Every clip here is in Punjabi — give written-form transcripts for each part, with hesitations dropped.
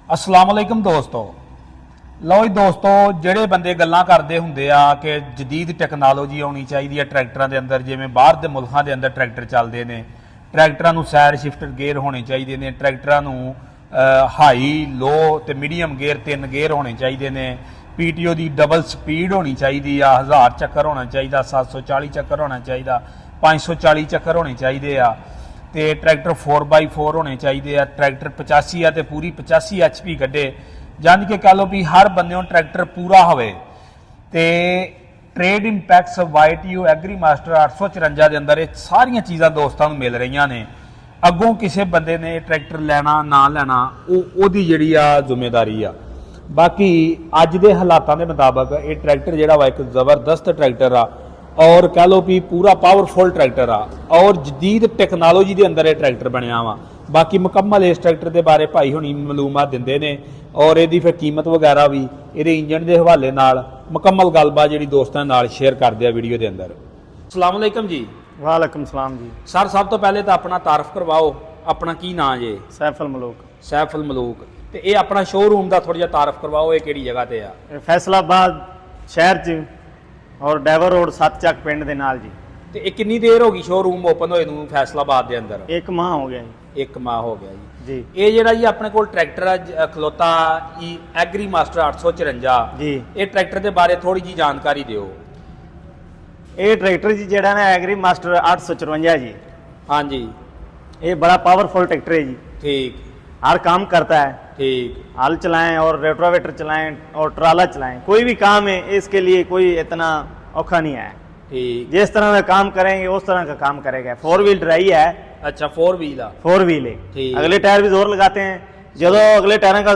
अस्सलाम वालेकुम दोस्तों। लो जी दोस्तों, ਜਿਹੜੇ ਬੰਦੇ ਗੱਲਾਂ ਕਰਦੇ ਹੁੰਦੇ ਆ ਕਿ ਜਦੀਦ ਟੈਕਨੋਲੋਜੀ ਆਉਣੀ ਚਾਹੀਦੀ ਹੈ ਟਰੈਕਟਰਾਂ ਦੇ ਅੰਦਰ, ਜਿਵੇਂ ਬਾਹਰ ਦੇ ਮੁਲਕਾਂ ਦੇ ਅੰਦਰ ਟਰੈਕਟਰ ਚੱਲਦੇ ਨੇ, ਟਰੈਕਟਰਾਂ ਨੂੰ ਸਾਈਡ ਸ਼ਿਫਟਰ ਗੇਅਰ ਹੋਣੇ ਚਾਹੀਦੇ ਨੇ, ਟਰੈਕਟਰਾਂ ਨੂੰ ਹਾਈ ਲੋ ਤੇ ਮੀਡੀਅਮ ਗੇਅਰ 3 ਗੇਅਰ ਹੋਣੇ ਚਾਹੀਦੇ ਨੇ, ਪੀਟੀਓ ਦੀ ਡਬਲ ਸਪੀਡ ਹੋਣੀ ਚਾਹੀਦੀ ਆ, 1000 ਚੱਕਰ ਹੋਣਾ ਚਾਹੀਦਾ, 740 ਚੱਕਰ ਹੋਣਾ ਚਾਹੀਦਾ, 540 ਚੱਕਰ ਹੋਣੇ ਚਾਹੀਦੇ ਆ, ਤੇ ਟਰੈਕਟਰ 4x4 ਹੋਣੇ ਚਾਹੀਦੇ ਆ, ਟਰੈਕਟਰ 85 ਆ ਤੇ ਪੂਰੀ 85 HP ਕੱਢੇ, ਜਾਨ ਕਿ ਕਹ ਲਓ ਵੀ ਹਰ ਬੰਦਿਓਂ ਟਰੈਕਟਰ ਪੂਰਾ ਹੋਵੇ। ਤੇ trade impacts YTO agri master 854 ਦੇ ਅੰਦਰ ਇਹ ਸਾਰੀਆਂ ਚੀਜ਼ਾਂ ਦੋਸਤਾਂ ਨੂੰ ਮਿਲ ਰਹੀਆਂ ਨੇ। ਅੱਗੋਂ ਕਿਸੇ ਬੰਦੇ ਨੇ ਟਰੈਕਟਰ ਲੈਣਾ ਨਾ ਲੈਣਾ ਉਹਦੀ ਜਿਹੜੀ ਆ ਜ਼ਿੰਮੇਵਾਰੀ ਆ। ਬਾਕੀ ਅੱਜ ਦੇ ਹਾਲਾਤਾਂ ਦੇ ਮੁਤਾਬਕ ਇਹ ਟਰੈਕਟਰ ਜਿਹੜਾ ਵਾ ਇੱਕ ਜ਼ਬਰਦਸਤ ਟਰੈਕਟਰ ਆ और कह लो भी पूरा पावरफुल ट्रैक्टर आ और जदीद टैक्नोलॉजी के अंदर ये ट्रैक्टर बनया वा। बाकी मुकम्मल इस ट्रैक्टर के बारे भाई हुणी मालूमात दिंदे ने और इहदी फिर कीमत वगैरह भी इहदे इंजन के हवाले नाल मुकम्मल गलबात जिहड़ी दोस्तां नाल शेयर करदे आ वीडियो के अंदर। अस्सलाम वालेकुम जी। वालेकुम सलाम जी। सर सब तो पहले तो अपना तारफ करवाओ, अपना की नाम जे? सैफुल मलूक। सैफुल मलूक। ते ये अपना शोरूम का थोड़ा जिहा तारफ करवाओ, ये किहड़ी जगह ते आ? फैसलाबाद शहर च और डैवर रोड 7 ਚੱਕ ਪਿੰਡ ਦੇ ਨਾਲ ਜੀ। ਤੇ ਇਹ ਕਿੰਨੀ ਦੇਰ ਹੋ ਗਈ ਸ਼ੋਰੂਮ ਓਪਨ ਹੋਏ ਨੂੰ ਫੈਸਲਾਬਾਦ ਦੇ ਅੰਦਰ? 1 ਮਾਹ ਹੋ ਗਿਆ ਜੀ। 1 ਮਾਹ ਹੋ ਗਿਆ ਜੀ। ਜੀ ਇਹ ਜਿਹੜਾ ਜੀ ਆਪਣੇ ਕੋਲ ਟਰੈਕਟਰ ਆ ਖਲੋਤਾ ਐਗਰੀ ਮਾਸਟਰ 854 ਜੀ, ਇਹ ਟਰੈਕਟਰ ਦੇ ਬਾਰੇ ਥੋੜੀ ਜੀ ਜਾਣਕਾਰੀ ਦਿਓ। ਇਹ ਟਰੈਕਟਰ ਜੀ ਜਿਹੜਾ ਨਾ ਐਗਰੀ ਮਾਸਟਰ 854 जी। हाँ जी। ये बड़ा पावरफुल ट्रैक्टर है जी। ठीक। हर काम करता है। ठीक। हल चलाएं और रोटावेटर चलाएं और ट्राला चलाएं, कोई भी काम है इसके लिए कोई इतना औखा नहीं है। ठीक। जिस तरह का काम करेंगे उस तरह का काम करेगा। 4 व्हील ड्राइव है। अच्छा 4 व्हील आ? 4 व्हील है। ठीक। अगले टायर भी जोर लगाते हैं, जो अगले टायर का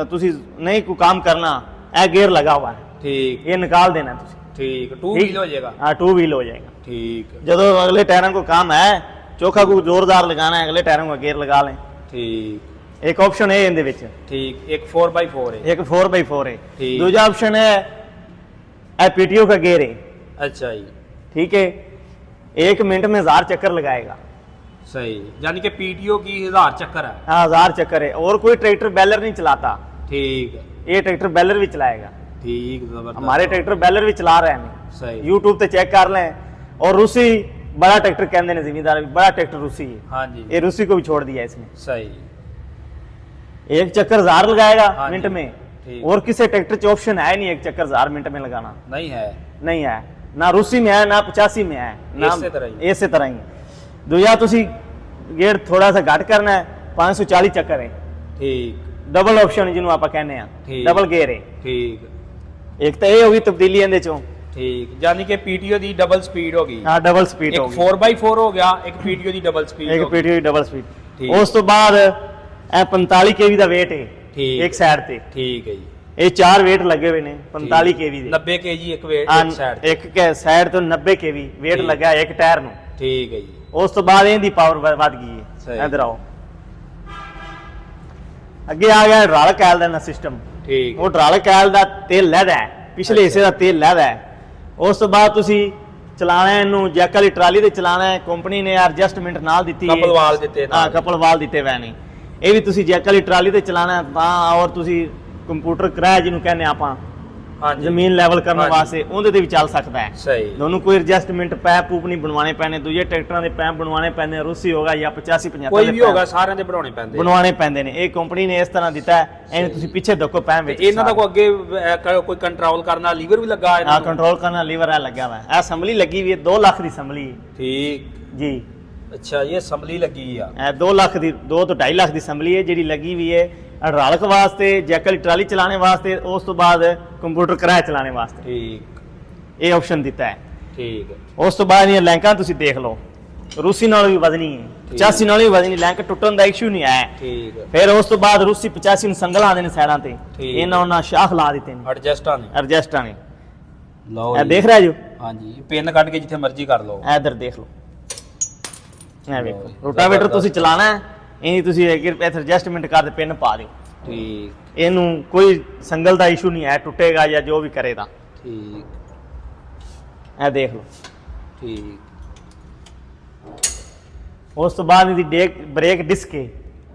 तुसी नहीं कोई काम करना, ए गियर लगा हुआ है। ठीक। ये निकाल देना तुसी। ठीक। 2 व्हील हो जाएगा? हाँ 2 व्हील हो जाएगा। ठीक। जो अगले टायरों को काम है चोखा को जोरदार लगाना है, अगले टायरों का गियर लगा लें। ठीक। एक ऑप्शन है इनके विच। ठीक। एक 4x4 है? एक 4x4 है। ठीक। दूसरा ऑप्शन है पीटीओ का गियर है। अच्छा जी। ठीक है, 1 मिनट में 1000 चक्कर लगाएगा। सही, यानी कि पीटीओ की 1000 चक्कर है? हाँ 1000 चक्कर है। और कोई ट्रैक्टर बैलर नहीं चलाता। ठीक। ये ट्रैक्टर बैलर भी चलाएगा। ठीक, जबरदस्त। हमारे ट्रैक्टर बैलर भी चला रहे हैं। सही। यूट्यूब पे चेक कर लें। और रूसी बड़ा ट्रैक्टर कहते हैं जिम्मेदार, बड़ा ट्रैक्टर रूसी है। हाँ जी। ये रूसी को भी छोड़ दिया इसने। सही। 1 चक्कर 1000 लगाएगा हाँ मिनट जी। में। ठीक। और किसी ट्रैक्टर च ऑप्शन है नहीं 1 चक्कर 1000 मिनट में लगाना। नहीं है? नहीं है, ना रूसी में है ना 85 में है, ना इसे तरह ही। इसे तरह ही। दूसरा तुसी गेयर थोड़ा सा घट करना है, 540 चक्कर है। ठीक। डबल ऑप्शन जिन्हों आप कहने हैं, ठीक। डबल गेयर है। ठीक। एक तो ये होगी तब्दीली इहदे चों। ठीक, यानी कि पीटीओ दी डबल स्पीड होगी। हाँ डबल स्पीड एक होगी। 4x4 हो गया, एक पीटीओ दी डबल स्पीड एक होगी। पीटीओ की डबल स्पीड। ठीक। उस तो बाद 45 केवी का वेट है। ठीक। एक साइड पे। ठीक है जी। ये 4 वेट लगे हुए ने 45 केवी दे। 90 केजी एक वेट एक साइड एक के साइड तो 90 केवी वेट ठीक। लगा एक टायर नु। ठीक है जी। उस तो बाद इहदी पावर वध गई सही। है। इधर आओ, अगे आ गया हाइड्रोलिक कैल का सिस्टम। ठीक। वो हाइड्रोलिक कैल का तेल लैदा है, पिछले हिस्से का तेल लैदा है। उस तो बाद तुसी चलाना है इनू जैक वाली ट्राली ते चलाना है। कंपनी ने एडजस्टमेंट नाल दित्ती है। कपल वाल दिते नाल। हाँ कपल वाल दिते हुए ने। ये भी तुसी जैक वाली ट्राली ते चलाना है तां, और तुसी कंप्यूटर किराया जिन्हों कहने आपां हाँ जी। ਜ਼ਮੀਨ ਲੈਵਲ ਕਰਨ हाँ जी। ਵਾਸਤੇ ਉਹਦੇ ਤੇ ਵੀ ਚੱਲ ਸਕਦਾ ਹੈ। सही। ਦੋਨੋਂ ਕੋਈ ਐਡਜਸਟਮੈਂਟ ਪੈਪ ਪੂਪ ਨਹੀਂ ਬਣਵਾਉਣੇ ਪੈਣੇ। ਦੂਜੇ ਟਰੈਕਟਰਾਂ ਦੇ ਪੈਪ ਬਣਵਾਉਣੇ ਪੈਂਦੇ ਨੇ, ਰੂਸੀ ਹੋਗਾ ਜਾਂ 85 75 कोई भी होगा सारे दे बनाने पैंदे ਬਣਵਾਉਣੇ ਪੈਂਦੇ ਨੇ। ਇਹ ਕੰਪਨੀ ਨੇ ਇਸ ਤਰ੍ਹਾਂ ਦਿੱਤਾ ਹੈ। ਇਹਨੇ ਤੁਸੀਂ ਪਿੱਛੇ ਦੇਖੋ ਪੈਪ ਵਿੱਚ ਇਹਨਾਂ ਦਾ ਕੋਈ ਅੱਗੇ ਕੋਈ ਕੰਟਰੋਲ ਕਰਨ ਵਾਲਾ ਲੀਵਰ ਵੀ ਲੱਗਾ ਹੈ ਹਾਂ ਕੰਟਰੋਲ ਕਰਨ ਵਾਲਾ ਲੀਵਰ ਹੈ ਲੱਗਾ ਹੋਇਆ ਹੈ। ਅਸੈਂਬਲੀ ਲੱਗੀ ਵੀ ਹੈ 2 ਲੱਖ ਦੀ ਅਸੈਂਬਲੀ ਠੀਕ। ਜੀ। अच्छा ये असम्बली लगी आ? ਇਹ 2 ਲੱਖ ਦੀ 2 ਤੋਂ 2.5 ਲੱਖ ਦੀ ਅਸੈਂਬਲੀ ਹੈ ਜਿਹੜੀ ਲੱਗੀ ਵੀ ਹੈ ਹਾਈਡ੍ਰੋਲਿਕ ਵਾਸਤੇ, ਜੈਕ ਵਾਲੀ ਟਰਾਲੀ ਚਲਾਉਣੇ ਵਾਸਤੇ, ਉਸ ਤੋਂ ਬਾਅਦ ਕੰਪਿਊਟਰ ਕਿਰਾਇਆ ਚਲਾਉਣੇ ਵਾਸਤੇ। ठीक। ਇਹ ਆਪਸ਼ਨ ਦਿੱਤਾ ਹੈ। ठीक। ਉਸ ਤੋਂ ਬਾਅਦ ਇਹ ਲੈਂਕਾਂ ਤੁਸੀਂ ਦੇਖ ਲਓ, ਰੂਸੀ ਨਾਲ ਵੀ ਵਜ਼ਨੀ ਹੈ, 85 ਨਾਲ ਵੀ ਵਜ਼ਨੀ, ਲੈਂਕ ਟੁੱਟਣ ਦਾ ਇਸ਼ੂ ਨਹੀਂ ਆਇਆ। ठीक। ਫਿਰ ਉਸ ਤੋਂ ਬਾਅਦ ਰੂਸੀ 85 ਨੂੰ ਸੰਗਲ ਆਉਂਦੇ ਨੇ ਸਾਈਡਾਂ ਤੇ, ਠੀਕ। ਇਹਨਾਂ ਉਹਨਾਂ ਸ਼ਾਖ ਲਾ ਦਿੱਤੇ ਨੇ एडजस्टां ने? ਐਡਜਸਟਾਂ ਨੇ। लो ਇਹ ਦੇਖ ਰਹੇ ਜੋ? हाँ जी, पिन ਕੱਢ ਕੇ ਜਿੱਥੇ ਮਰਜ਼ੀ ਕਰ ਲਓ। ਇਹ ਇੱਧਰ ਦੇਖ ਲਓ, ਇਹ ਵੇਖੋ ਰੋਟਾਵੇਟਰ ਤੁਸੀਂ ਚਲਾਣਾ ਹੈ, ਇਹ ਤੁਸੀਂ ਇੱਥੇ ਐਡਜਸਟਮੈਂਟ ਕਰਦੇ ਪਿੰਨ ਪਾ ਦਿਓ। ठीक। ਇਹਨੂੰ ਕੋਈ ਸੰਗਲ ਦਾ ਇਸ਼ੂ ਨਹੀਂ ਹੈ, ਟੁੱਟੇਗਾ ਜਾਂ ਜੋ ਵੀ ਕਰੇਗਾ। ठीक। ਇਹ ਦੇਖ ਲਓ। ठीक। ਉਸ ਤੋਂ ਬਾਅਦ ਇਹਦੀ ਬ੍ਰੇਕ ਡਿਸਕ ਹੈ।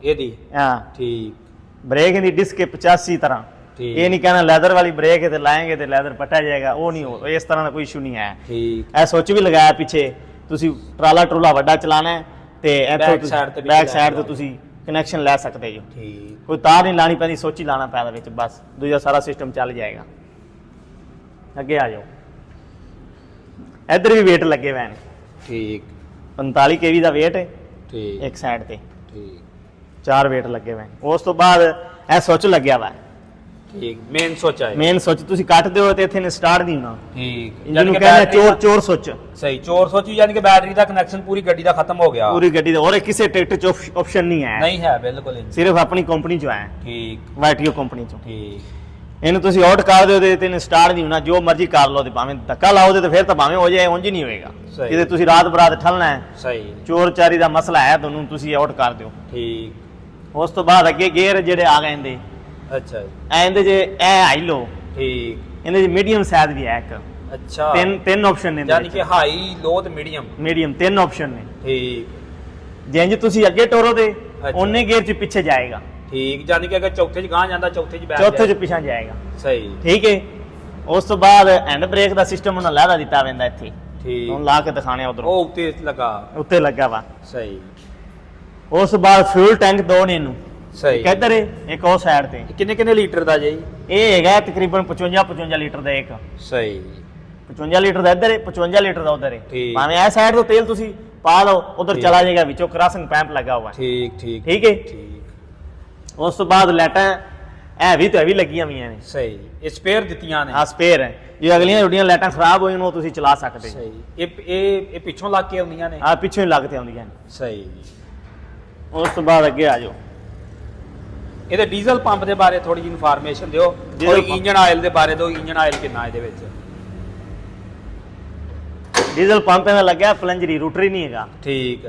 ਇਹਦੀ? ਹਾਂ ਠੀਕ। ब्रेक दी डिस्क है 85 तरह। ठीक। ये नहीं कहना लैदर वाली ब्रेक है तो लाएंगे तो लैदर पटा जाएगा, वो नहीं हो, इस तरह का कोई इशू नहीं है। ठीक ਇਹ ਸੁੱਚ ਵੀ ਲਗਾਇਆ ਪਿੱਛੇ, ਤੁਸੀਂ ਟਰਾਲਾ ਟਰੂਲਾ ਵੱਡਾ ਚਲਾਣਾ ਹੈ ਤੇ ਇੱਥੋਂ Back side ਤੇ ਵੀ ਬੈਕ ਲੈ ਸਾਈਡ ਤੋਂ ਲਓ। ਤੁਸੀਂ ਕਨੈਕਸ਼ਨ ਲੈ ਸਕਦੇ ਹੋ। ਠੀਕ ਕੋਈ ਤਾਰ ਨਹੀਂ ਲਾਣੀ ਪੈਂਦੀ, ਸੁੱਚ ਹੀ ਲਾਣਾ ਪੈਂਦਾ ਵਿੱਚ, ਬਸ ਦੂਜਾ ਸਾਰਾ ਸਿਸਟਮ ਚੱਲ ਜਾਏਗਾ। ਅੱਗੇ ਆ ਜਾਓ, ਇੱਧਰ ਵੀ ਵੇਟ ਲੱਗੇ ਹੋਏ ਨੇ, ਠੀਕ 45 kV ਦਾ ਵੇਟ ਹੈ ਠੀਕ ਇੱਕ ਸਾਈਡ ਤੇ, ਠੀਕ 4 ਵੇਟ ਲੱਗੇ ਹੋਏ ਨੇ। ਉਸ ਤੋਂ ਬਾਅਦ ਇਹ ਸੁੱਚ ਲੱਗਿਆ ਵਾ, ਠੀਕ ਮੇਨ ਸੋਚ ਆਏ ਮੇਨ ਸੁੱਚ ਤੁਸੀਂ ਕੱਟ ਦਿਓ ਤੇ ਇੱਥੇ ਨੇ ਸਟਾਰਟ ਨਹੀਂ ਹੋਣਾ, ਠੀਕ ਜਿਹਨੂੰ ਕਹਿੰਦੇ ਚੋਰ ਚੋਰ ਸੁੱਚ। ਸਹੀ ਚੋਰ ਸੋਚੀ, ਯਾਨੀ ਕਿ ਬੈਟਰੀ ਦਾ ਕਨੈਕਸ਼ਨ ਪੂਰੀ ਗੱਡੀ ਦਾ ਖਤਮ ਹੋ ਗਿਆ। ਪੂਰੀ ਗੱਡੀ ਦਾ, ਔਰ ਇਹ ਕਿਸੇ ਟਰੈਕਟਰ ਚ ਆਪਸ਼ਨ ਨਹੀਂ ਹੈ, ਨਹੀਂ ਹੈ ਬਿਲਕੁਲ ਹੀ। ਸਿਰਫ ਆਪਣੀ ਕੰਪਨੀ ਚ ਹੈ, ਠੀਕ ਵਾਈਟੀਓ ਕੰਪਨੀ ਚੋਂ। ਠੀਕ ਇਹਨੂੰ ਤੁਸੀਂ ਆਊਟ ਕਰ ਦਿਓ ਤੇ ਇਹਨੇ ਸਟਾਰਟ ਨਹੀਂ ਹੋਣਾ, ਜੋ ਮਰਜ਼ੀ ਕਰ ਲਓ ਤੇ ਭਾਵੇਂ ਧੱਕਾ ਲਾਓ ਤੇ ਫਿਰ ਤਾਂ ਭਾਵੇਂ ਹੋ ਜਾਏ, ਉਂਝ ਹੀ ਨਹੀਂ ਹੋਏਗਾ। ਸਹੀ। ਕਿਤੇ ਤੁਸੀਂ ਰਾਤ ਬਰਾਤ ਠੱਲਣਾ ਹੈ, ਸਹੀ ਚੋਰ ਚਾਰੀ ਦਾ ਮਸਲਾ ਹੈ, ਤੁਹਾਨੂੰ ਤੁਸੀਂ ਆਊਟ ਕਰ ਦਿਓ। ਠੀਕ ਉਸ ਤੋਂ ਬਾਅਦ ਅੱਗੇ ਗੇਅਰ ਜਿਹੜੇ ਆ ਗਏ ਇਹਦੇ, ਅੱਛਾ ਜੀ ਇਹਦੇ ਜੇ ਇਹ ਹਾਈ ਲੋ, ਠੀਕ ਇਹਦੇ ਚ ਮੀਡੀਅਮ ਸਾਈਜ਼ ਵੀ ਹੈ ਇੱਕ, ਅੱਛਾ ਤਿੰਨ ਆਪਸ਼ਨ ਨੇ, ਯਾਨੀ ਕਿ ਹਾਈ ਲੋ ਤੇ ਮੀਡੀਅਮ। ਮੀਡੀਅਮ 3 ਆਪਸ਼ਨ ਨੇ। ਠੀਕ ਜਿੰਜ ਤੁਸੀਂ ਅੱਗੇ ਟੋਰੋ ਤੇ ਅੱਛਾ। ਉਹਨੇ ਗੇਅਰ ਚ ਪਿੱਛੇ ਜਾਏਗਾ, ਠੀਕ ਯਾਨੀ ਕਿ ਅਗਰ ਚੌਥੇ ਚ ਗਾਂ ਜਾਂਦਾ ਚੌਥੇ ਚ ਬੈਠ ਚੌਥੇ ਚ ਪਿਛਾਂ ਜਾਏਗਾ। ਸਹੀ ਠੀਕ ਹੈ। ਉਸ ਤੋਂ ਬਾਅਦ ਹੈਂਡ ਬ੍ਰੇਕ ਦਾ ਸਿਸਟਮ ਉਹਨਾਂ ਲਹਿਦਾ ਦਿੱਤਾ ਪੈਂਦਾ ਇੱਥੇ, ਠੀਕ ਹੁਣ ਲਾ ਕੇ ਦਿਖਾਣੇ ਉਧਰੋਂ ਉਹ ਉੱਤੇ ਲੱਗਾ। ਉੱਤੇ ਲੱਗਾ ਵਾ। ਸਹੀ ਉਸ ਤੋਂ ਬਾਅਦ ਫਿਊਲ ਟੈਂਕ ਦੋ ਨੇ ਇਹਨੂੰ, ਸਹੀ ਇੱਕ ਇੱਧਰ ਹੈ ਇੱਕ ਉਹ ਸਾਈਡ ਤੇ। ਕਿੰਨੇ ਕਿੰਨੇ ਲੀਟਰ ਦਾ ਜੀ? ਇਹ ਹੈਗਾ ਤਕਰੀਬਨ 55 ਲੀਟਰ ਦਾ ਇੱਕ, ਸਹੀ 55 ਲੀਟਰ ਦਾ ਇੱਧਰ ਹੈ, 55 ਲੀਟਰ ਦਾ ਉਧਰ ਹੈ। ਠੀਕ। ਭਾਵੇਂ ਇਹ ਸਾਈਡ ਤੋਂ ਤੇਲ ਤੁਸੀਂ ਪਾ ਲਓ, ਉਧਰ ਠੀਕ। ਚਲਾ ਜਾਏਗਾ, ਵਿੱਚੋਂ ਕ੍ਰਾਸਿੰਗ ਪੈਂਪ ਲੱਗਾ ਹੋਇਆ ਹੈ। ਠੀਕ ਠੀਕ ਠੀਕ ਹੈ। ਠੀਕ ਉਸ ਤੋਂ ਬਾਅਦ ਲਾਈਟਾਂ ਇਹ ਵੀ ਤੇ ਵੀ ਲੱਗੀਆਂ ਹੋਈਆਂ ਨੇ, ਸਹੀ ਇਹ ਸਪੇਅਰ ਦਿੱਤੀਆਂ ਨੇ। ਆ ਸਪੇਅਰ ਹੈ, ਜੇ ਅਗਲੀਆਂ ਜਿਹੜੀਆਂ ਲਾਈਟਾਂ ਖਰਾਬ ਹੋਈਆਂ ਉਹ ਤੁਸੀਂ ਚਲਾ ਸਕਦੇ। ਸਹੀ ਇਹ ਪਿੱਛੋਂ ਲੱਗ ਕੇ ਆਉਂਦੀਆਂ ਨੇ। ਆ ਪਿੱਛੋਂ ਹੀ ਲੱਗ ਤੇ ਆਉਂਦੀਆਂ ਨੇ। ਸਹੀ ਉਸ ਤੋਂ ਬਾਅਦ ਅੱਗੇ ਆ ਜਾਓ, ਇਹਦੇ ਡੀਜ਼ਲ ਪੰਪ ਦੇ ਬਾਰੇ ਥੋੜੀ ਜਿਹੀ ਇਨਫੋਰਮੇਸ਼ਨ ਦਿਓ, ਡੀਜ਼ਲ ਕੋਈ ਪੰਪ। ਇੰਜਨ ਆਇਲ ਦੇ ਬਾਰੇ ਦਿਓ, ਇੰਜਨ ਆਇਲ ਕਿੰਨਾ ਇਹਦੇ ਵਿੱਚ? ਡੀਜ਼ਲ ਪੰਪ ਇਹਦਾ ਲੱਗਿਆ ਪਲੰਜਰੀ, ਰੂਟਰੀ ਨਹੀਂ ਹੈਗਾ। ਠੀਕ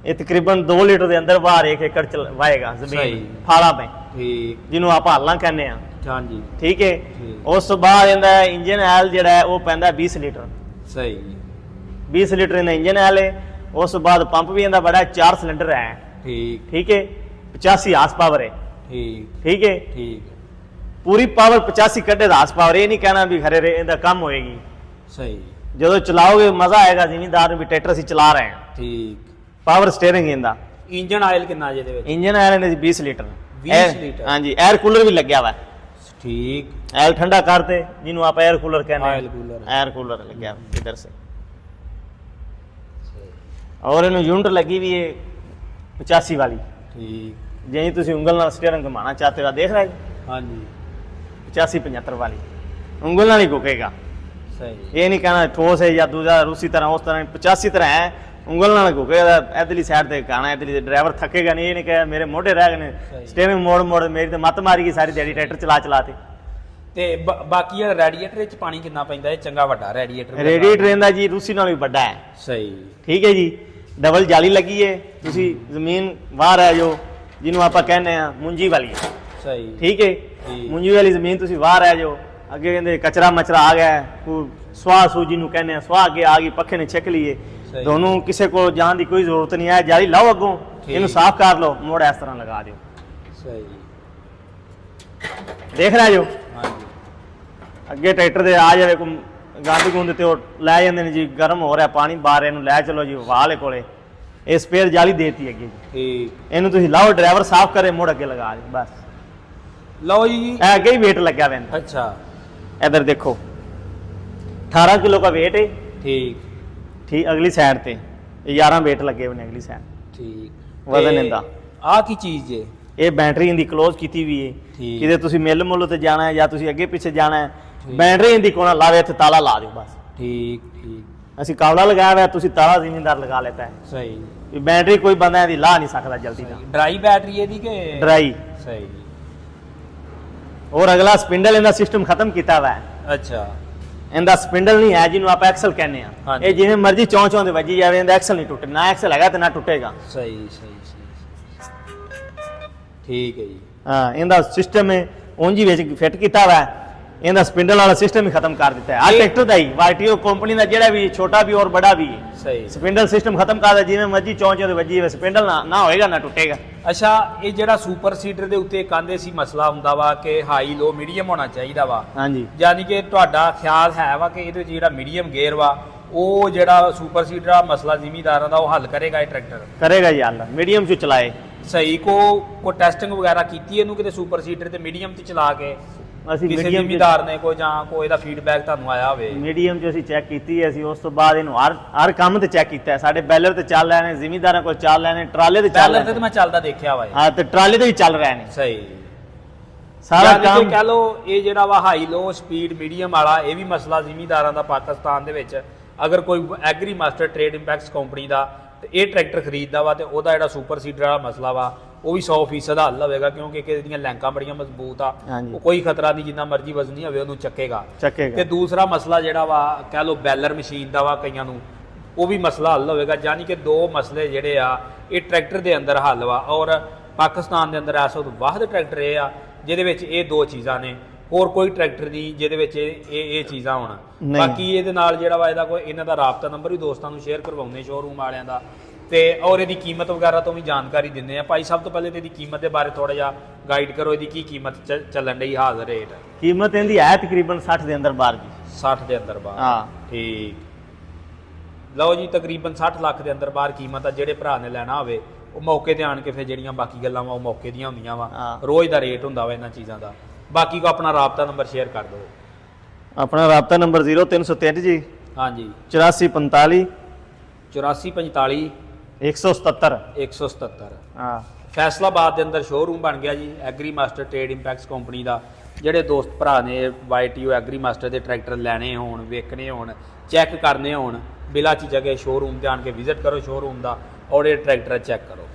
ਇਹ ਤਕਰੀਬਨ 2 ਲੀਟਰ ਦੇ ਅੰਦਰ ਬਾਹਰ 1 ਏਕੜ ਵਾਏਗਾ ਜ਼ਮੀਨ, ਸਹੀ। ਫਾਲਾ ਪੈ, ਠੀਕ ਜਿਹਨੂੰ ਆਪਾਂ ਹੱਲਾਂ ਕਹਿੰਦੇ ਆ। ਹਾਂਜੀ ਠੀਕ ਹੈ। ਠੀਕ। ਉਸ ਤੋਂ ਬਾਅਦ ਇਹਦਾ ਇੰਜਨ ਆਇਲ ਜਿਹੜਾ ਹੈ ਉਹ ਪੈਂਦਾ 20 ਲੀਟਰ, ਸਹੀ 20 ਲੀਟਰ ਇਹਦਾ ਇੰਜਨ ਆਇਲ ਹੈ। ਉਸ ਤੋਂ ਬਾਅਦ ਪੰਪ ਵੀ ਇਹਦਾ ਬੜਾ 4 ਸਿਲੰਡਰ ਹੈ। ਠੀਕ ਠੀਕ ਹੈ। 85 ਹਾਰਸ ਪਾਵਰ ਹੈ। ਠੀਕ ਠੀਕ ਹੈ। ਠੀਕ ਪੂਰੀ ਪਾਵਰ 85 ਕੱਢੇ ਦਾ ਹਾਰਸ ਪਾਵਰ, ਇਹ ਨਹੀਂ ਕਹਿਣਾ ਵੀ ਖਰੇ ਇਹਦਾ ਕੰਮ ਹੋਏਗੀ। ਸਹੀ ਜਦੋਂ ਚਲਾਓਗੇ ਮਜ਼ਾ ਆਏਗਾ, ਜ਼ਿਮੀਂਦਾਰ ਨੂੰ ਵੀ ਟਰੈਕਟਰ ਅਸੀਂ ਚਲਾ ਰਹੇ ਹਾਂ। ਠੀਕ ਪਾਵਰ ਸਟੀਅਰਿੰਗ ਇਹਦਾ। ਇੰਜਨ ਆਇਲ ਕਿੰਨਾ ਜੀ ਇਹਦੇ ਵਿੱਚ? ਇੰਜਨ ਆਇਲ ਇਹਦੇ 20 ਲੀਟਰ। 20 ਲੀਟਰ। ਹਾਂਜੀ, 에ਅਰ ਕੂਲਰ ਵੀ ਲੱਗਿਆ ਵਾ। ਠੀਕ ਐਲ ਠੰਡਾ करते जिन्हों आप एयर कूलर कहते हैं, ऑयल कूलर। एयर कूलर लग गया इधर से। और इन्हों यूनिट लगी हुई है 85 वाली। ठीक जी तुम उंगल नाल स्टीयरिंग घुमाना चाहते हो, देख रहे हाँ जी 85-75 वाली उंगल नाल ही घुकेगा। सही ये नहीं कहना ठोस है या दूसरा रूसी तरह उस तरह, 85 तरह है, उंगल नाल घुकेगा। इधरली साइड से गाना, इधरली ड्राइवर थकेगा नहीं। ये नहीं कहा मेरे मोटे रह गए, सही। स्टीयरिंग मोड़ मोड़ मेरी तो मत मारी गई सारी दिहाड़ी ट्रैक्टर चला चला के। ਤੇ ਬਾਕੀ ਇਹ ਰੈਡੀਏਟਰ ਵਿੱਚ ਪਾਣੀ ਕਿੰਨਾ ਪੈਂਦਾ? ਇਹ ਚੰਗਾ ਵੱਡਾ ਰੈਡੀਏਟਰ। रेडिएटर ਇਹਦਾ ਜੀ रूसी नाल भी बड़ा है। ਸਹੀ ठीक है जी। डबल जाली लगी है, तुसी जमीन बाहर है जो जिन्हों आप कहने मुंजी वाली है। ਸਹੀ ठीक है। जी। मुंजी वाली जमीन तुसी बाहर है जो अगे कहते कचरा मचरा आ गया है, स्वाह सू जिन्हों कहने स्वाह अगे आ गई, पखे ने छिक लिए। सही। दोनों किसी को जान की कोई जरूरत नहीं है। जाली लाओ अगों, ठीक। इन्हू साफ कर लो, मोड़ इस तरह लगा दो। ਸਹੀ देख रहे जो हाँ जी ਅੱਗੇ ਟਰੈਕਟਰ ਦੇ ਆ ਜਾਵੇ ਕੋਈ ਗੰਦ ਗੁੰਦ ਤੇ ਉਹ ਲੈ ਜਾਂਦੇ ਨੇ ਜੀ, ਗਰਮ ਹੋ ਰਿਹਾ ਪਾਣੀ ਬਾਹਰ, ਇਹਨੂੰ ਲੈ ਚਲੋ ਜੀ ਵਾਲੇ ਕੋਲੇ। ਇਹ ਸਪੇਅਰ ਜਾਲੀ ਦੇਤੀ ਅੱਗੇ ਜੀ, ਠੀਕ ਇਹਨੂੰ ਤੁਸੀਂ ਲਾਓ, ਡਰਾਈਵਰ ਸਾਫ਼ ਕਰੇ, ਮੁੜ ਅੱਗੇ ਲਗਾ ਦਿਓ ਬਸ। ਲਓ ਜੀ ਇਹ ਅੱਗੇ ਹੀ weight ਲੱਗਿਆ ਹੋਇਆ। ਅੱਛਾ इधर देखो 18 किलो का वेट है। ਠੀਕ ठीक अगली साइड ते 11 वेट लगे हुए ने अगली साइड। ਠੀਕ ਵਜ਼ਨ ਇਹਦਾ। ਆ ਕੀ ਚੀਜ਼ ਜੇ? ਇਹ ਬੈਟਰੀ ਇਹਦੀ ਕਲੋਜ਼ ਕੀਤੀ ਵੀ ਹੈ। ਠੀਕ। ਕਿਤੇ ਤੁਸੀਂ ਮਿਲ ਮੁੱਲ ਤੇ ਜਾਣਾ ਹੈ ਜਾਂ ਤੁਸੀਂ ਅੱਗੇ ਪਿੱਛੇ ਜਾਣਾ ਹੈ, ਠੀਕ। ਬੈਟਰੀ ਇਹਦੀ ਕੋਣਾ ਲਾਵੇ, ਇੱਥੇ ਤਾਲਾ ਲਾ ਦਿਓ ਬਸ। ਠੀਕ ਠੀਕ ਅਸੀਂ ਕਾਵਲਾ ਲਗਾਇਆ ਹੋਇਆ, ਤੁਸੀਂ ਤਾਲਾ ਜ਼ਿਮੀਂਦਾਰ ਲਗਾ ਲੈਤਾ ਹੈ। ਸਹੀ ਵੀ ਬੈਟਰੀ ਕੋਈ ਬੰਦਾ ਇਹਦੀ ਲਾ ਨਹੀਂ ਸਕਦਾ ਜਲਦੀ ਨਾਲ। ਡਰਾਈ ਬੈਟਰੀ ਇਹਦੀ ਕਿ ਡਰਾਈ। ਸਹੀ और अगला स्पिंडल ਇਹਦਾ ਸਿਸਟਮ ਖਤਮ ਕੀਤਾ ਹੋਇਆ ਹੈ। ਅੱਛਾ ਇਹਦਾ ਸਪਿੰਡਲ ਨਹੀਂ ਹੈ ਜਿਹਨੂੰ ਆਪਾਂ ਐਕਸਲ ਕਹਿੰਦੇ ਆ। ਹਾਂਜੀ। ਇਹ ਜਿਵੇਂ ਮਰਜ਼ੀ ਚੌਂ ਚੌਂ ਦੇ ਵੱਜੀ ਜਾਵੇ, ਇਹਦਾ ਐਕਸਲ ਨਹੀਂ ਟੁੱਟਣਾ। ਨਾ ਐਕਸਲ ਹੈਗਾ ਤੇ ਨਾ ਟੁੱਟੇਗਾ। ਸਹੀ ਸਹੀ ਸਹੀ ਠੀਕ ਹੈ ਜੀ ਹਾਂ, ਇਹਦਾ ਸਿਸਟਮ ਹੈ ਉਂਝ ਹੀ ਵਿੱਚ ਫਿੱਟ ਕੀਤਾ ਹੋਇਆ ਹੈ। ਇਹਦਾ ਸਪਿੰਡਲ ਵਾਲਾ ਸਿਸਟਮ ਹੀ ਖਤਮ ਕਰ ਦਿੱਤਾ ਹੈ। ਆ ਇਹ- ਟਰੈਕਟਰ ਦਾ ਹੀ ਵਾਈਟੀਓ ਕੰਪਨੀ ਦਾ ਜਿਹੜਾ ਵੀ ਛੋਟਾ ਵੀ ਔਰ ਬੜਾ ਵੀ ਹੈ, ਸਹੀ ਸਪਿੰਡਲ ਸਿਸਟਮ ਖਤਮ ਕਰ ਦਿੱਤਾ। ਜਿਵੇਂ ਮਰਜ਼ੀ ਚੌਂ ਚੌਂ ਦੇ ਵੱਜੀ ਜਾਵੇ, ਸਪਿੰਡਲ ਨਾ ਹੋਏਗਾ ਨਾ ਟੁੱਟੇਗਾ। ਅੱਛਾ ਇਹ ਜਿਹੜਾ ਸੁਪਰ ਸੀਡਰ ਦੇ ਉੱਤੇ ਕਹਿੰਦੇ ਸੀ ਮਸਲਾ ਹੁੰਦਾ ਵਾ ਕਿ ਹਾਈ ਲੋ ਮੀਡੀਅਮ ਹੋਣਾ ਚਾਹੀਦਾ ਵਾ, ਹਾਂਜੀ ਯਾਨੀ ਕਿ ਤੁਹਾਡਾ ਖਿਆਲ ਹੈ ਵਾ ਕਿ ਇਹਦੇ ਵਿੱਚ ਜਿਹੜਾ ਮੀਡੀਅਮ ਗੇਅਰ ਵਾ ਉਹ ਜਿਹੜਾ ਸੁਪਰ ਸੀਡਰ ਆ ਮਸਲਾ ਜ਼ਿਮੀਦਾਰਾਂ ਦਾ ਉਹ ਹੱਲ ਕਰੇਗਾ ਇਹ ਟਰੈਕਟਰ? ਕਰੇਗਾ ਜੀ ਹੱਲ, ਮੀਡੀਅਮ 'ਚ ਚਲਾਏ। ਸਹੀ ਕੋ ਟੈਸਟਿੰਗ ਵਗੈਰਾ ਕੀਤੀ ਇਹਨੂੰ ਕਿਤੇ ਸੁਪਰ ਸੀਡਰ ਤੇ ਮੀਡੀਅਮ ਤੇ ਚਲਾ ਕੇ? ਅਸੀਂ ਕਿਸੇ ਮੀਡੀਅਮ ਜ਼ਿਮੀਦਾਰ ਨੇ ਕੋਈ ਜਾਂ ਕੋਈ ਇਹਦਾ ਫੀਡਬੈਕ ਤੁਹਾਨੂੰ ਆਇਆ ਹੋਵੇ? ਮੀਡੀਅਮ 'ਚ ਅਸੀਂ ਚੈੱਕ ਕੀਤੀ ਹੈ। ਅਸੀਂ ਉਸ ਤੋਂ ਬਾਅਦ ਇਹਨੂੰ ਹਰ ਕੰਮ ਤੇ ਚੈੱਕ ਕੀਤਾ ਹੈ। ਸਾਡੇ ਬੈਲਰ ਤੇ ਚੱਲ ਰਹੇ ਨੇ, ਜ਼ਿਮੀਦਾਰਾਂ ਕੋਲ ਚੱਲ ਰਹੇ ਨੇ, ਟਰਾਲੇ ਤੇ ਚੱਲ ਪਹਿਲਾਂ ਰਹੇ ਤੇ ਨੇ। ਮੈਂ ਚੱਲਦਾ ਦੇਖਿਆ ਵਾ ਇਹ। ਹਾਂ ਤੇ ਟਰਾਲੇ ਤੇ ਵੀ ਚੱਲ ਰਹੇ ਨੇ। ਸਹੀ ਸਾਰਾ ਯਾਨੀ ਕਿ ਕੰਮ ਕਹਿ ਲਓ ਇਹ ਜਿਹੜਾ ਵਾ ਹਾਈ ਲੋ ਸਪੀਡ ਮੀਡੀਅਮ ਵਾਲਾ ਇਹ ਵੀ ਮਸਲਾ ਜ਼ਿਮੀਦਾਰਾਂ ਦਾ ਪਾਕਿਸਤਾਨ ਦੇ ਵਿੱਚ ਅਗਰ ਕੋਈ Agri Master Trade Impacts company ਦਾ ਤੇ ਇਹ ਟਰੈਕਟਰ ਖਰੀਦਦਾ ਵਾ ਤੇ ਉਹਦਾ ਜਿਹੜਾ ਸੁਪਰ ਸੀਡਰ ਵਾਲਾ ਮਸਲਾ ਵਾ ਉਹ ਵੀ 100% ਹੱਲ ਹੋਵੇਗਾ, ਕਿਉਂਕਿ ਕਿਸੇ ਦੀਆਂ ਲੈਂਕਾਂ ਬੜੀਆਂ ਮਜ਼ਬੂਤ ਆ, ਹਾਂਜੀ। ਉਹ ਕੋਈ ਖਤਰਾ ਨਹੀਂ, ਜਿੰਨਾ ਮਰਜ਼ੀ ਵਜ਼ਨੀ ਹੋਵੇ ਉਹਨੂੰ ਚੱਕੇਗਾ। ਚੱਕੇਗਾ। ਤੇ ਦੂਸਰਾ ਮਸਲਾ ਜਿਹੜਾ ਵਾ ਕਹਿ ਲਓ ਬੈਲਰ ਮਸ਼ੀਨ ਦਾ ਵਾ ਕਈਆਂ ਨੂੰ, ਉਹ ਵੀ ਮਸਲਾ ਹੱਲ ਹੋਵੇਗਾ। ਯਾਨੀ ਕਿ ਦੋ ਮਸਲੇ ਜਿਹੜੇ ਆ ਇਹ ਟਰੈਕਟਰ ਦੇ ਅੰਦਰ ਹੱਲ ਵਾ, ਔਰ ਪਾਕਿਸਤਾਨ ਦੇ ਅੰਦਰ ਇਸ ਵਕਤ ਵਾਹਦ ਟਰੈਕਟਰ ਇਹ ਆ ਜਿਹਦੇ ਵਿੱਚ ਇਹ ਦੋ ਚੀਜ਼ਾਂ ਨੇ, ਹੋਰ ਕੋਈ ਟਰੈਕਟਰ ਨਹੀਂ ਜਿਹਦੇ ਵਿੱਚ ਇਹ ਚੀਜ਼ਾਂ ਹੋਣ। ਨਹੀਂ। ਬਾਕੀ ਇਹਦੇ ਨਾਲ ਜਿਹੜਾ ਵਾ ਇਹਦਾ ਕੋਈ ਇਹਨਾਂ ਦਾ ਰਾਬਤਾ ਨੰਬਰ ਵੀ ਦੋਸਤਾਂ ਨੂੰ ਸ਼ੇਅਰ ਕਰਵਾਉਂਦੇ ਸ਼ੋਰੂਮ ਵਾਲਿਆਂ ਦਾ, ਤੇ ਔਰ ਇਹਦੀ ਕੀਮਤ ਵਗੈਰਾ ਤੋਂ ਵੀ ਜਾਣਕਾਰੀ ਦਿੰਦੇ ਆ। ਭਾਈ ਸਭ ਤੋਂ ਪਹਿਲੇ ਤੇ ਇਹਦੀ ਕੀਮਤ ਦੇ ਬਾਰੇ ਥੋੜਾ ਜਿਹਾ ਗਾਈਡ ਕਰੋ, ਇਹਦੀ ਕੀ ਕੀਮਤ ਚੱਲਣ ਡਈ ਹਾਜ਼ਰ ਰੇਟ? ਕੀਮਤ ਇਹਦੀ ਹੈ ਤਕਰੀਬਨ 60 ਦੇ ਅੰਦਰ ਬਾਹਰ ਜੀ। 60 ਦੇ ਅੰਦਰ ਬਾਹਰ? ਹਾਂ ਠੀਕ। ਲਓ ਜੀ ਤਕਰੀਬਨ 60 ਲੱਖ ਦੇ ਅੰਦਰ ਬਾਹਰ ਕੀਮਤ ਆ। ਜਿਹੜੇ ਭਰਾ ਨੇ ਲੈਣਾ ਹੋਵੇ ਉਹ ਮੌਕੇ ਤੇ ਆਣ ਕੇ ਫਿਰ ਜਿਹੜੀਆਂ ਬਾਕੀ ਗੱਲਾਂ ਵਾ ਉਹ ਮੌਕੇ ਦੀਆਂ ਹੁੰਦੀਆਂ ਵਾ, ਹਾਂ। ਰੋਜ਼ ਦਾ ਰੇਟ ਹੁੰਦਾ ਵਾ ਇਹਨਾਂ ਚੀਜ਼ਾਂ ਦਾ। ਬਾਕੀ ਕੋ ਆਪਣਾ ਰਾਬਤਾ ਨੰਬਰ ਸ਼ੇਅਰ ਕਰ ਦਿਓ। ਆਪਣਾ ਰਾਬਤਾ ਨੰਬਰ 0303 ਜੀ ਹਾਂਜੀ 8445 8445 177 177। ਹਾਂ ਫੈਸਲਾਬਾਦ ਦੇ ਅੰਦਰ ਸ਼ੋਰੂਮ ਬਣ ਗਿਆ ਜੀ Agri Master Trade Impacts company ਦਾ। ਜਿਹੜੇ ਦੋਸਤ ਭਰਾ ਨੇ YTO ਐਗਰੀ ਮਾਸਟਰ ਦੇ ਟਰੈਕਟਰ ਲੈਣੇ ਹੋਣ, ਵੇਖਣੇ ਹੋਣ, ਚੈੱਕ ਕਰਨੇ ਹੋਣ, ਬਿਲਾ ਝਿਜਕ ਸ਼ੋਰੂਮ ਤੇ ਆਣ ਕੇ ਵਿਜ਼ਿਟ ਕਰੋ ਸ਼ੋਰੂਮ ਦਾ, ਔਰ ਇਹ ਟਰੈਕਟਰ ਚੈੱਕ ਕਰੋ।